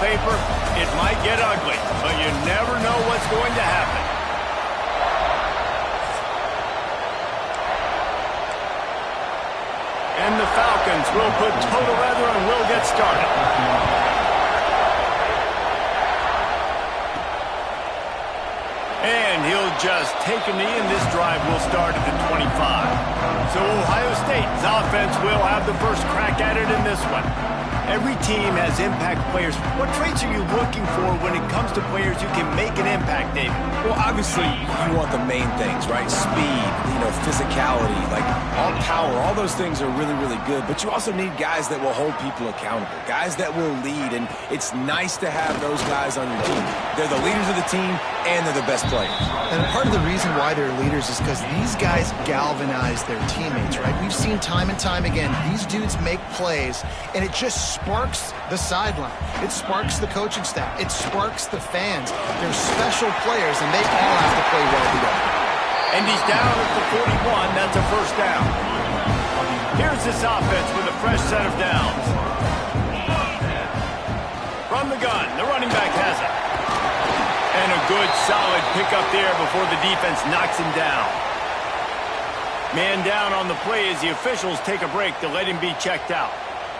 paper, it might get ugly, but you never know what's going to happen. And the Falcons will put total weather and will get started. And he'll just take a knee, and this drive will start at the 25. So Ohio State's offense will have the first crack at it in this one. Every team has impact players. What traits are you looking for when it comes to players who can make an impact, David? Well, obviously, you want the main things, right? Speed, physicality, like all power, all those things are really, really good. But you also need guys that will hold people accountable, guys that will lead. And it's nice to have those guys on your team. They're the leaders of the team, and they're the best players. And part of the reason why they're leaders is because these guys galvanize their teammates, right? We've seen time and time again, these dudes make plays, and it just sparks the sideline. It sparks the coaching staff. It sparks the fans. They're special players, and they all have to play well together. And he's down at the 41. That's a first down. Here's this offense with a fresh set of downs. From the gun, the running back has it. And a good, solid pickup there before the defense knocks him down. Man down on the play as the officials take a break to let him be checked out.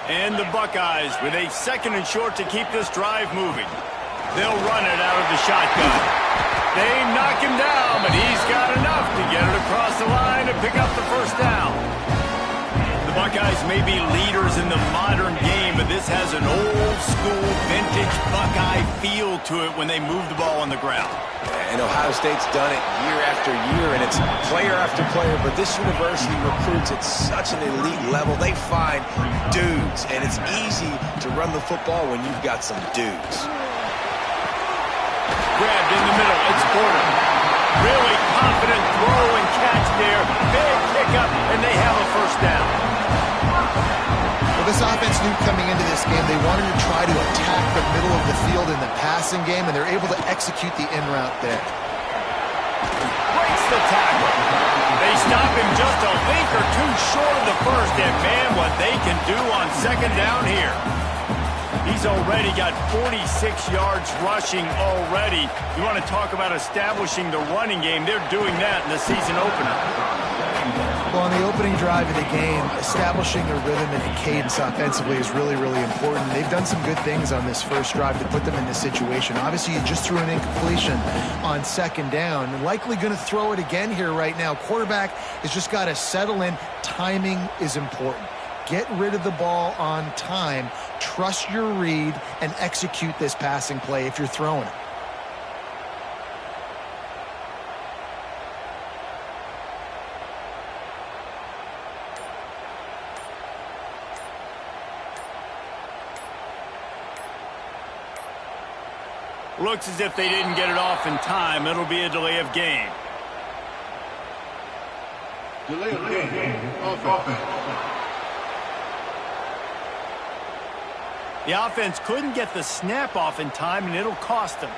And the Buckeyes with a second and short to keep this drive moving. They'll run it out of the shotgun. They knock him down, but he's got enough to get it across the line and pick up the first down. The Buckeyes may be leaders in the modern game, but this has an old-school, vintage Buckeye feel to it when they move the ball on the ground. And Ohio State's done it year after year, and it's player after player, but this university recruits at such an elite level. They find dudes, and it's easy to run the football when you've got some dudes. Grabbed in the middle, it's Porter. Really confident throw and catch there. Big pickup, and they have a first down. Well, this offense knew coming into this game they wanted to try to attack the middle of the field in the passing game, and they're able to execute the in route there. Breaks the tackle. They stop him just a link or two short of the first, and man, what they can do on second down here. He's already got 46 yards rushing already. You want to talk about establishing the running game. They're doing that in the season opener. Well, on the opening drive of the game, establishing a rhythm and a cadence offensively is really, really important. They've done some good things on this first drive to put them in this situation. Obviously, you just threw an incompletion on second down, and likely going to throw it again here right now. Quarterback has just got to settle in. Timing is important. Get rid of the ball on time, trust your read, and execute this passing play if you're throwing it. Looks as if they didn't get it off in time. It'll be a delay of game. Delay of game. Offense. The offense couldn't get the snap off in time, and it'll cost them.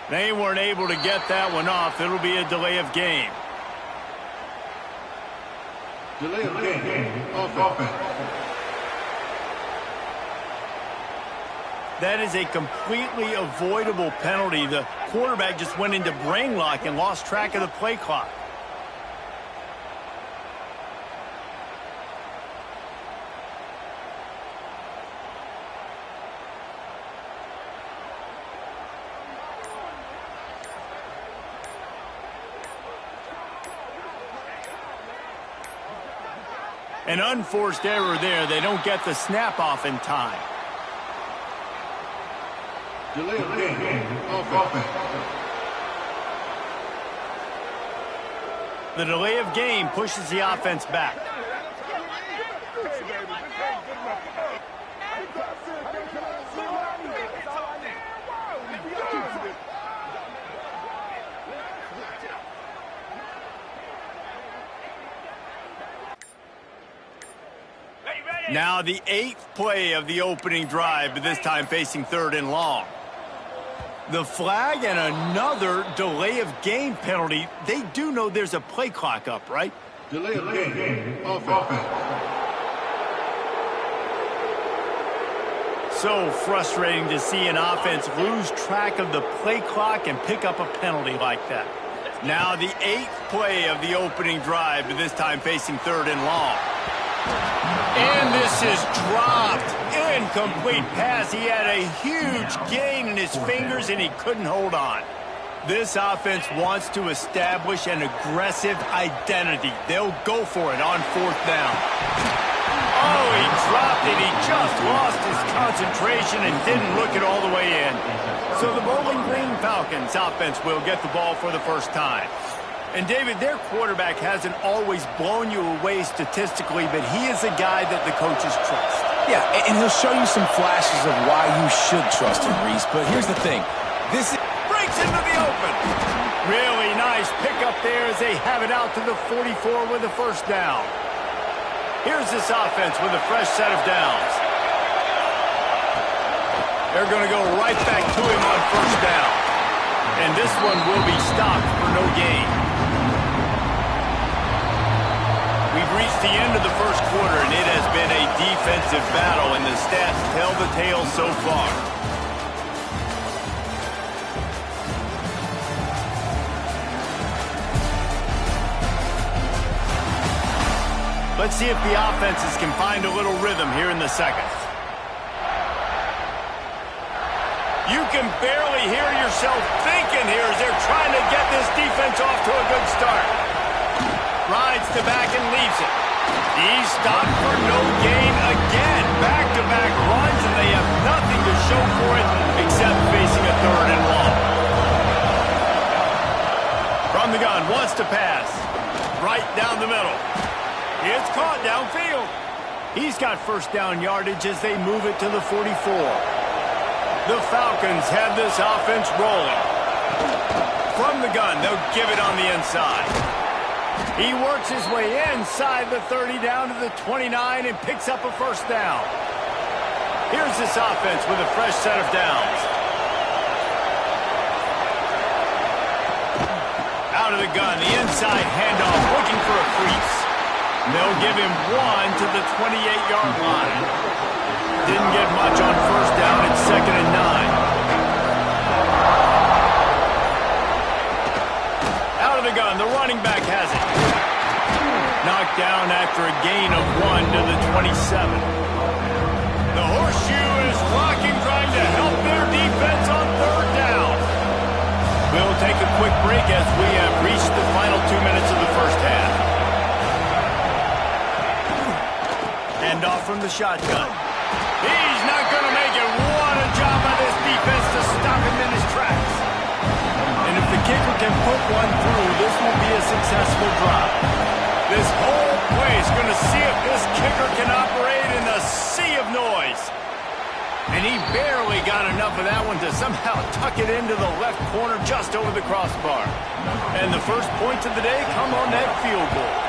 They weren't able to get that one off. It'll be a delay of game. Delay of game. Offense. That is a completely avoidable penalty. The quarterback just went into brain lock and lost track of the play clock. An unforced error there. They don't get the snap off in time. Delay of game. Offense. The delay of game pushes the offense back. Now the 8th play of the opening drive, but this time facing 3rd and long. The flag and another delay of game penalty. They do know there's a play clock up, right? Delay of game. Offense. So frustrating to see an offense lose track of the play clock and pick up a penalty like that. Now the 8th play of the opening drive, but this time facing 3rd and long. And this is dropped. Incomplete pass. He had a huge gain in his fingers, and he couldn't hold on. This offense wants to establish an aggressive identity. They'll go for it on 4th down. Oh, he dropped it. He just lost his concentration and didn't look it all the way in. So the Bowling Green Falcons offense will get the ball for the first time. And, David, their quarterback hasn't always blown you away statistically, but he is a guy that the coaches trust. Yeah, and he'll show you some flashes of why you should trust him, Reese. But here's the thing. This is... Breaks into the open. Really nice pickup there as they have it out to the 44 with a first down. Here's this offense with a fresh set of downs. They're going to go right back to him on first down. And this one will be stopped for no gain. We've reached the end of the first quarter, and it has been a defensive battle, and the stats tell the tale so far. Let's see if the offenses can find a little rhythm here in the second. You can barely hear yourself thinking here as they're trying to get this defense off to a good start. Rides to back and leaves it. He's stopped for no gain again. Back-to-back runs, and they have nothing to show for it except facing a 3rd and long. From the gun, wants to pass. Right down the middle. It's caught downfield. He's got first down yardage as they move it to the 44. The Falcons have this offense rolling. From the gun, they'll give it on the inside. He works his way inside the 30 down to the 29 and picks up a first down. Here's this offense with a fresh set of downs. Out of the gun, the inside handoff, looking for a crease. They'll give him one to the 28-yard line. Didn't get much on first down. It's 2nd and 9. Out of the gun, the running back has it. Knocked down after a gain of 1 to the 27. The Horseshoe is rocking, trying to help their defense on 3rd down. We'll take a quick break as we have reached the final 2 minutes of the first half. Hand off from the shotgun. He's not going to make it. What a job by this defense to stop him in his tracks. And if the kicker can put one through, this will be a successful drive. This whole play is going to see if this kicker can operate in a sea of noise. And he barely got enough of that one to somehow tuck it into the left corner just over the crossbar. And the first points of the day come on that field goal.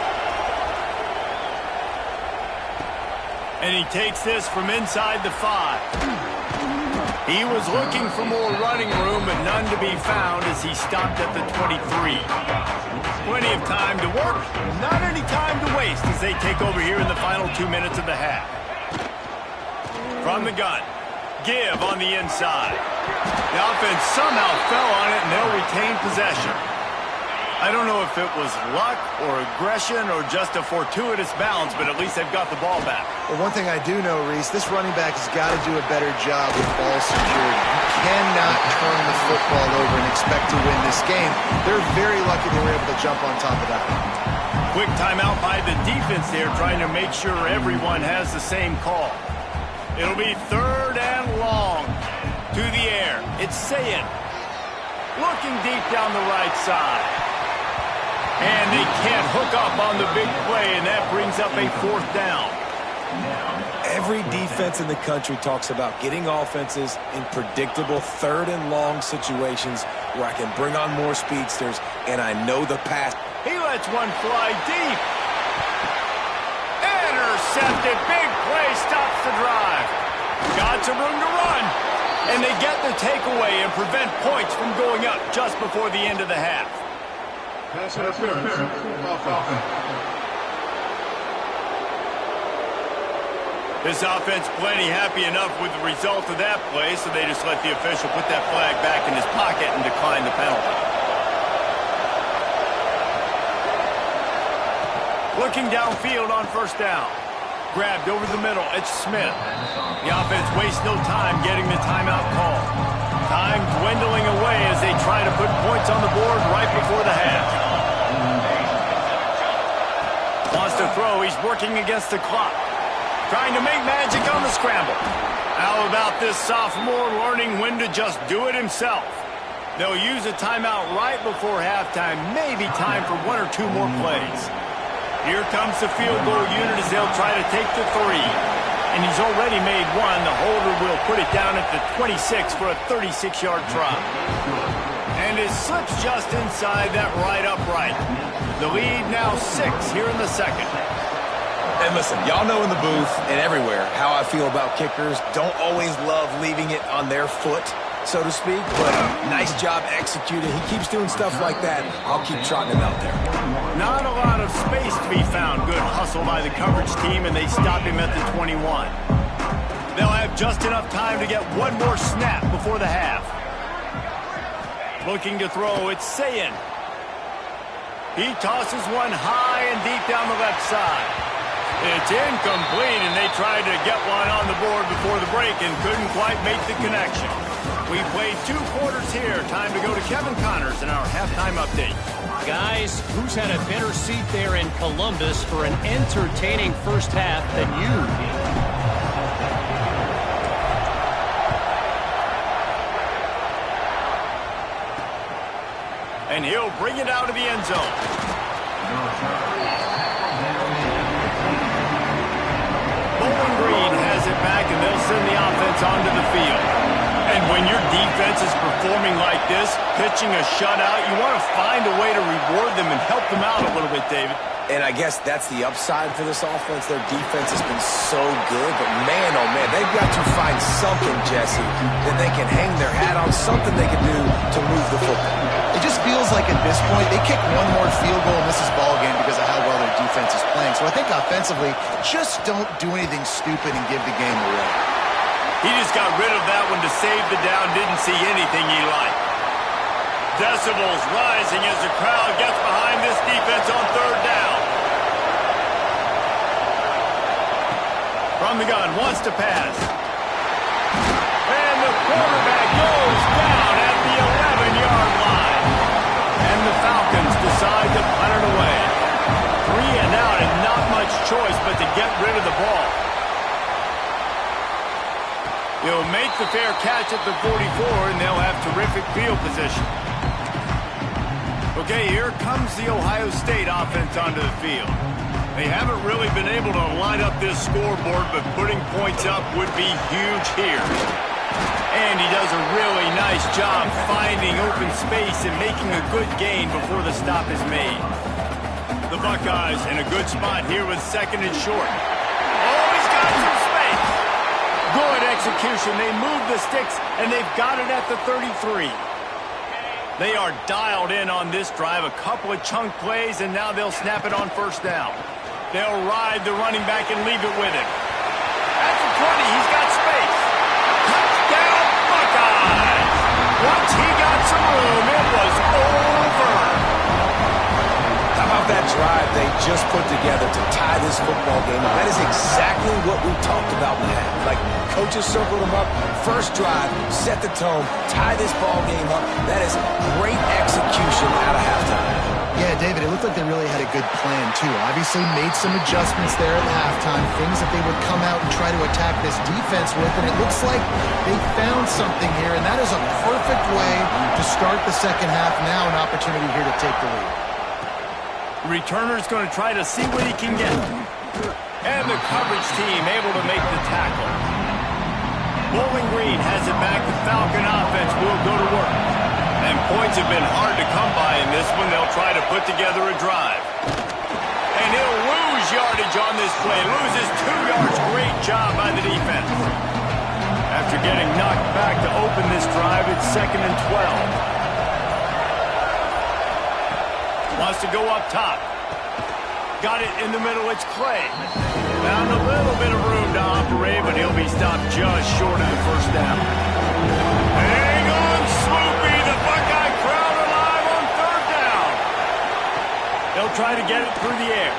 And he takes this from inside the 5. He was looking for more running room, but none to be found as he stopped at the 23. Plenty of time to work, not any time to waste as they take over here in the final 2 minutes of the half. From the gun, give on the inside. The offense somehow fell on it, and they'll retain possession. I don't know if it was luck or aggression or just a fortuitous bounce, but at least they've got the ball back. Well, one thing I do know, Reese, this running back has got to do a better job with ball security. You cannot turn the football over and expect to win this game. They're very lucky they were able to jump on top of that. Quick timeout by the defense there, trying to make sure everyone has the same call. It'll be 3rd and long. To the air. It's Sayin. Looking deep down the right side. And they can't hook up on the big play, and that brings up a 4th down. Every defense in the country talks about getting offenses in predictable 3rd and long situations where I can bring on more speedsters, and I know the pass. He lets one fly deep. Intercepted. Big play starts the drive. Got some room to run. And they get the takeaway and prevent points from going up just before the end of the half. Pass interference. Offense. This offense plenty happy enough with the result of that play, so they just let the official put that flag back in his pocket and decline the penalty. Looking downfield on first down. Grabbed over the middle. It's Smith. The offense wastes no time getting the timeout call. Time dwindling away as they try to put points on the board right before the half. Wants to throw. He's working against the clock. Trying to make magic on the scramble. How about this sophomore learning when to just do it himself? They'll use a timeout right before halftime. Maybe time for one or two more plays. Here comes the field goal unit as they'll try to take the three. And he's already made one. The holder will put it down at the 26 for a 36-yard try. And it slips just inside that right upright. The lead now 6 here in the second. And listen, y'all know in the booth and everywhere how I feel about kickers. Don't always love leaving it on their foot, so to speak, but nice job executing. He keeps doing stuff like that. I'll keep trotting him out there. Not a lot of space to be found. Good hustle by the coverage team, and they stop him at the 21. They'll have just enough time to get one more snap before the half. Looking to throw, it's Sayin. He tosses one high and deep down the left side. It's incomplete, and they tried to get one on the board before the break and couldn't quite make the connection. We played 2 quarters here. Time to go to Kevin Connors in our halftime update. Guys, who's had a better seat there in Columbus for an entertaining first half than you? And he'll bring it out of the end zone. Bowling Green has it back, and they'll send the offense onto the field. And when your defense is performing like this, pitching a shutout, you want to find a way to reward them and help them out a little bit, David. And I guess that's the upside for this offense. Their defense has been so good, but man, oh man, they've got to find something, Jesse, that they can hang their hat on, something they can do to move the football. It just feels like at this point, they kick one more field goal and miss this ball game because of how well their defense is playing. So I think offensively, just don't do anything stupid and give the game away. He just got rid of that one to save the down, didn't see anything he liked. Decibels rising as the crowd gets behind this defense on third down. From the gun, wants to pass. And the quarterback goes down at the 11-yard line. And the Falcons decide to punt it away. 3 and out, and not much choice but to get rid of the ball. He'll make the fair catch at the 44, and they'll have terrific field position. Okay, here comes the Ohio State offense onto the field. They haven't really been able to line up this scoreboard, but putting points up would be huge here. And he does a really nice job finding open space and making a good gain before the stop is made. The Buckeyes in a good spot here with second and short. Oh, he's got some space. Good execution. They move the sticks, and they've got it at the 33. They are dialed in on this drive. A couple of chunk plays, and now they'll snap it on first down. They'll ride the running back and leave it with him. At the 20, he's got space. Touchdown, Buckeyes! Once he got some room, it was over. How about that drive they just put together to tie this football game? That is exactly what we talked about in the half. Like, coaches circled them up. First drive, set the tone, tie this ball game up. That is great execution out of halftime. Yeah, David, it looked like they really had a good plan, too. Obviously made some adjustments there at halftime, things that they would come out and try to attack this defense with, and it looks like they found something here, and that is a perfect way to start the second half. Now an opportunity here to take the lead. Returner's going to try to see what he can get. And the coverage team able to make the tackle. Bowling Green has it back. The Falcon offense will go to work. And points have been hard to come by in this one. They'll try to put together a drive. And he'll lose yardage on this play. Loses 2 yards. Great job by the defense. After getting knocked back to open this drive, it's 2nd and 12. Wants to go up top. Got it in the middle, it's Clay. Found a little bit of room to operate, but he'll be stopped just short of the first down. Hang on, Swoopy, the Buckeye crowd alive on 3rd down. They'll try to get it through the air.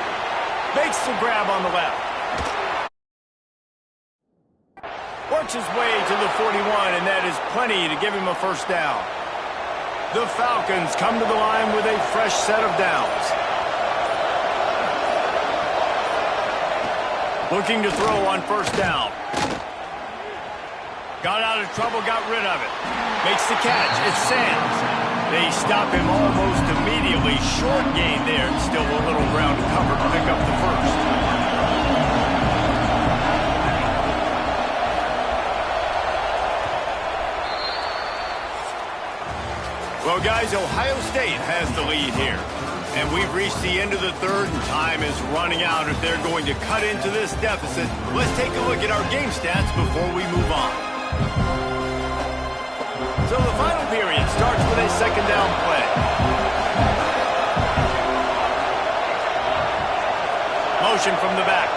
Makes the grab on the left. Works his way to the 41, and that is plenty to give him a first down. The Falcons come to the line with a fresh set of downs. Looking to throw on 1st down. Got out of trouble, got rid of it. Makes the catch, it's Sands. They stop him almost immediately. Short gain there, and still a little ground to cover to pick up the first. Well, guys, Ohio State has the lead here. And we've reached the end of the 3rd, and time is running out if they're going to cut into this deficit. Let's take a look at our game stats before we move on. So the final period starts with a 2nd down play. Motion from the back.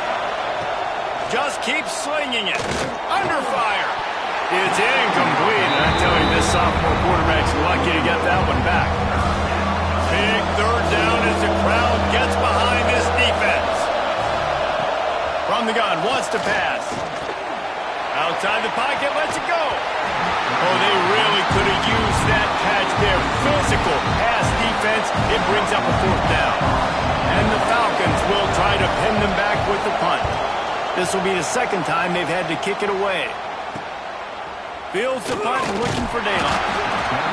Just keep slinging it. Under fire. It's incomplete, and I tell you, this sophomore quarterback's lucky to get that one back. Big 3rd down as the crowd gets behind this defense. From the gun, wants to pass. Outside the pocket, lets it go. Oh, they really could have used that catch there. Physical pass defense. It brings up a 4th down. And the Falcons will try to pin them back with the punt. This will be the 2nd time they've had to kick it away. Fields the punt and looking for daylight.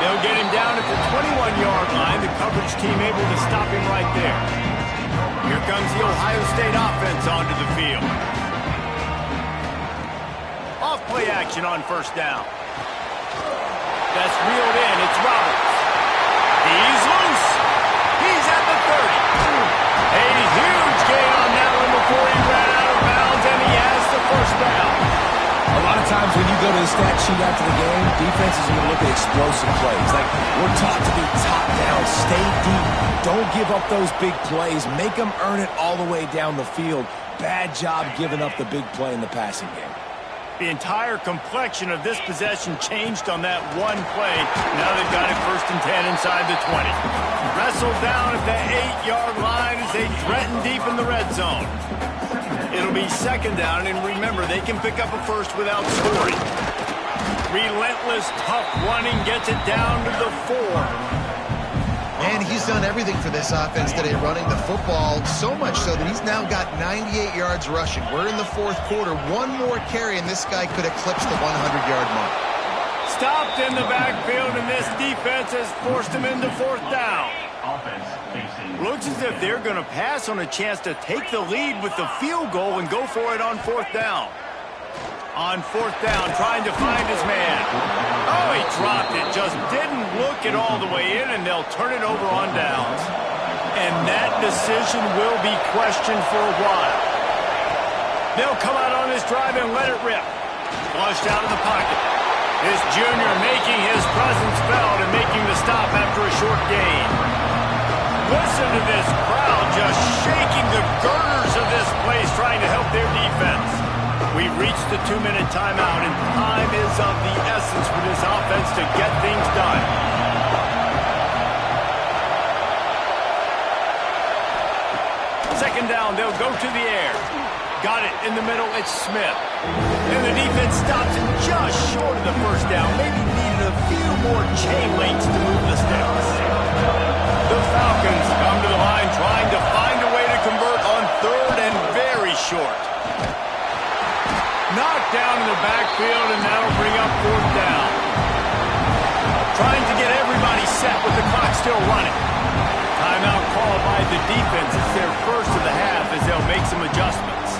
They'll get him down at the 21-yard line. The coverage team able to stop him right there. Here comes the Ohio State offense onto the field. Off play action on 1st down. That's reeled in. It's Roberts. He's loose. He's at the 30. A huge gain on that one before he ran out of bounds, and he has the 1st down. A lot of times when you go to the stat sheet after the game, defenses are going to look at explosive plays. Like, we're taught to be top down, stay deep, don't give up those big plays, make them earn it all the way down the field. Bad job giving up the big play in the passing game. The entire complexion of this possession changed on that one play. Now they've got it 1st and 10 inside the 20. Wrestled down at the 8-yard line as they threaten deep in the red zone. It'll be 2nd down, and remember, they can pick up a first without scoring. Relentless, tough running gets it down to the 4. And he's done everything for this offense today, running the football, so much so that he's now got 98 yards rushing. We're in the 4th quarter. One more carry, and this guy could eclipse the 100-yard mark. Stopped in the backfield, and this defense has forced him into 4th down. Looks as if they're going to pass on a chance to take the lead with the field goal and go for it on 4th down. On 4th down, trying to find his man. Oh, he dropped it. Just didn't look it all the way in, and they'll turn it over on downs. And that decision will be questioned for a while. They'll come out on this drive and let it rip. Flushed out of the pocket. This junior making his presence felt and making the stop after a short gain. Listen to this crowd just shaking the girders of this place, trying to help their defense. We've reached the 2-minute timeout, and time is of the essence for this offense to get things done. Second down, they'll go to the air. Got it in the middle, it's Smith. And the defense stops him just short of the 1st down. Maybe needed a few more chain links to move the sticks. The Falcons come to the line trying to find a way to convert on 3rd and very short. Knocked down in the backfield, and that'll bring up 4th down. Trying to get everybody set with the clock still running. Timeout called by the defense. It's their first of the half as they'll make some adjustments.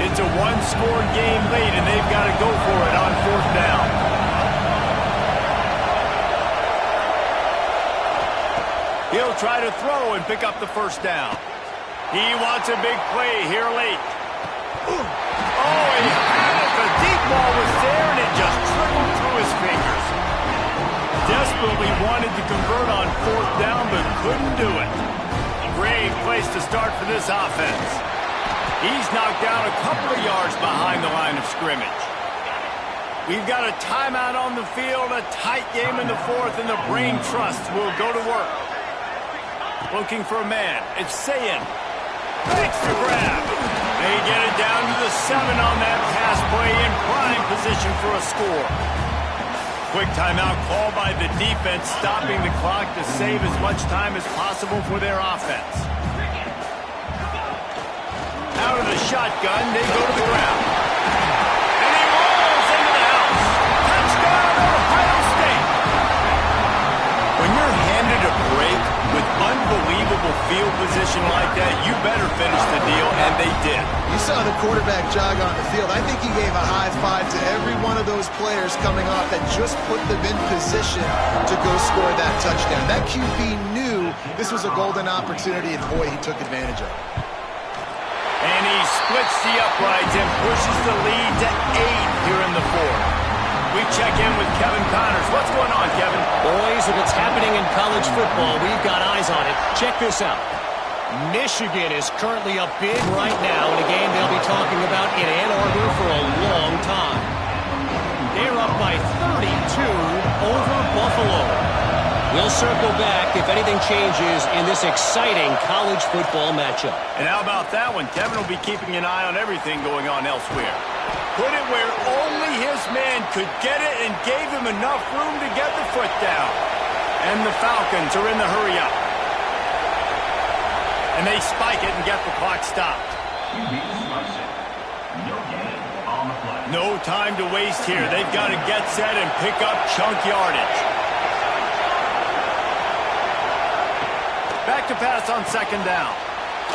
It's a 1-score game late, and they've got to go for it on 4th down. He'll try to throw and pick up the 1st down. He wants a big play here late. Oh, he had it. The deep ball was there, and it just trickled through his fingers. Desperately wanted to convert on 4th down, but couldn't do it. Great place to start for this offense. He's knocked down a couple of yards behind the line of scrimmage. We've got a timeout on the field, a tight game in the 4th, and the brain trust will go to work. Looking for a man. It's Sayin. Makes the grab. They get it down to the 7 on that pass play in prime position for a score. Quick timeout call by the defense, stopping the clock to save as much time as possible for their offense. Out of the shotgun, they go to the ground. And he rolls into the house. Touchdown, Ohio State. When you're handed a break with unbelievable field position like that, you better finish the deal, and they did. You saw the quarterback jog on the field. I think he gave a high five to every one of those players coming off that just put them in position to go score that touchdown. That QB knew this was a golden opportunity, and boy, he took advantage of it. And he splits the uprights and pushes the lead to 8 here in the 4th. We check in with Kevin Connors. What's going on, Kevin? Boys, if it's happening in college football, we've got eyes on it. Check this out. Michigan is currently up big right now in a game they'll be talking about in Ann Arbor for a long time. They're up by 32 over Buffalo. We'll circle back if anything changes in this exciting college football matchup. And how about that one? Kevin will be keeping an eye on everything going on elsewhere. Put it where only his man could get it and gave him enough room to get the foot down. And the Falcons are in the hurry up. And they spike it and get the clock stopped. No time to waste here. They've got to get set and pick up chunk yardage. Back to pass on 2nd down.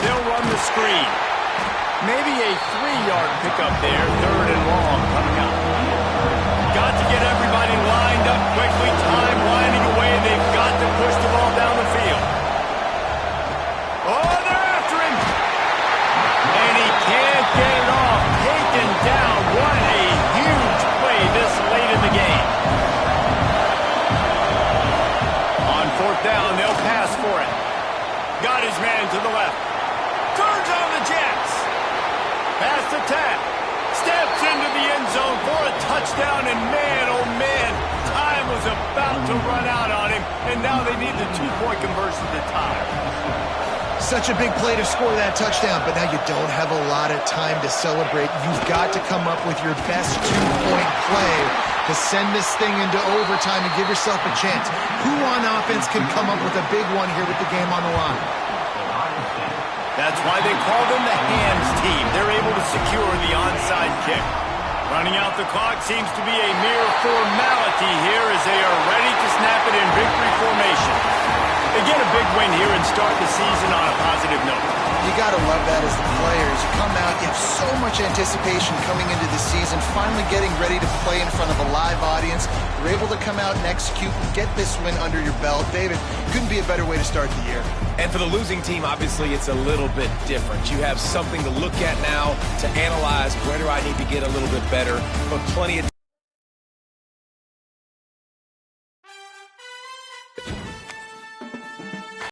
They'll run the screen. Maybe a 3-yard pickup there, 3rd and long coming up. Got to get everybody lined up quickly. Time winding away. They've got to push the ball down the field. Oh, they're after him. And he can't get it off. Taken down. What a huge play this late in the game. On 4th down, they'll pass for it. Got his man to the left. Turns on the Jets. Pass attack. Steps into the end zone for a touchdown. And man, oh man, time was about to run out on him. And now they need the 2-point conversion to tie. Such a big play to score that touchdown, but now you don't have a lot of time to celebrate. You've got to come up with your best 2-point play to send this thing into overtime and give yourself a chance. Who on offense can come up with a big one here with the game on the line? That's why they call them the hands team. They're able to secure the onside kick. Running out the clock seems to be a mere formality here as they are ready to snap it in victory formation. They get a big win here and start the season on a positive note. You got to love that as the players. You come out, you have so much anticipation coming into the season, finally getting ready to play in front of a live audience. You're able to come out and execute and get this win under your belt. David, couldn't be a better way to start the year. And for the losing team, obviously, it's a little bit different. You have something to look at now, to analyze where do I need to get a little bit better, but plenty of